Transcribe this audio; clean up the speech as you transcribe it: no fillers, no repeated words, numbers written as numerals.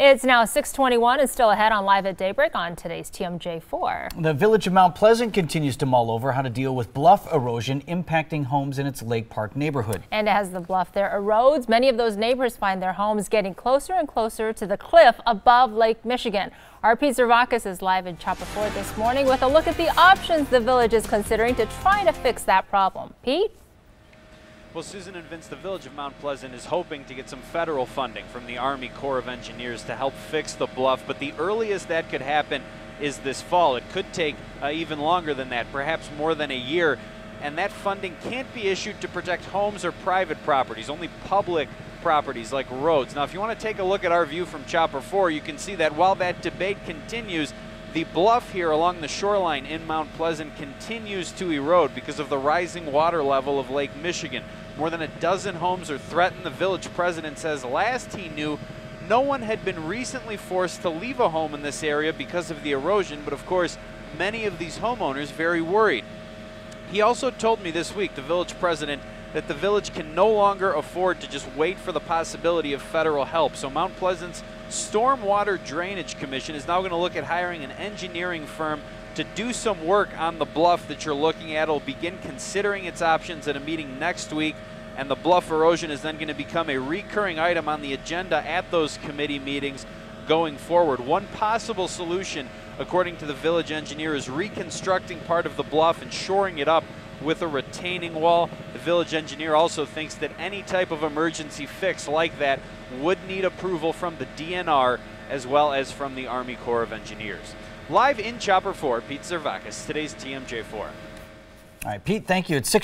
It's now 6:21 and still ahead on Live at Daybreak on today's TMJ4. The village of Mount Pleasant continues to mull over how to deal with bluff erosion impacting homes in its Lake Park neighborhood. And as the bluff there erodes, many of those neighbors find their homes getting closer and closer to the cliff above Lake Michigan. Our Pete Zervakis is live in Chopper Ford this morning with a look at the options the village is considering to try to fix that problem. Pete? Well, Susan and Vince, the village of Mount Pleasant is hoping to get some federal funding from the Army Corps of Engineers to help fix the bluff, but the earliest that could happen is this fall. It could take even longer than that, perhaps more than a year, and that funding can't be issued to protect homes or private properties, only public properties like roads. Now, if you want to take a look at our view from Chopper 4, you can see that while that debate continues, the bluff here along the shoreline in Mount Pleasant continues to erode because of the rising water level of Lake Michigan. More than a dozen homes are threatened. The village president says last he knew, no one had been recently forced to leave a home in this area because of the erosion, but of course, many of these homeowners very worried. He also told me this week, the village president, that the village can no longer afford to just wait for the possibility of federal help. So Mount Pleasant's Stormwater Drainage Commission is now going to look at hiring an engineering firm to do some work on the bluff that you're looking at. It'll begin considering its options at a meeting next week, and the bluff erosion is then going to become a recurring item on the agenda at those committee meetings going forward. One possible solution, according to the village engineer, is reconstructing part of the bluff and shoring it up with a retaining wall. The village engineer also thinks that any type of emergency fix like that would need approval from the DNR as well as from the Army Corps of Engineers. Live in Chopper 4, Pete Zervakis, today's TMJ4. All right, Pete, thank you. It's 6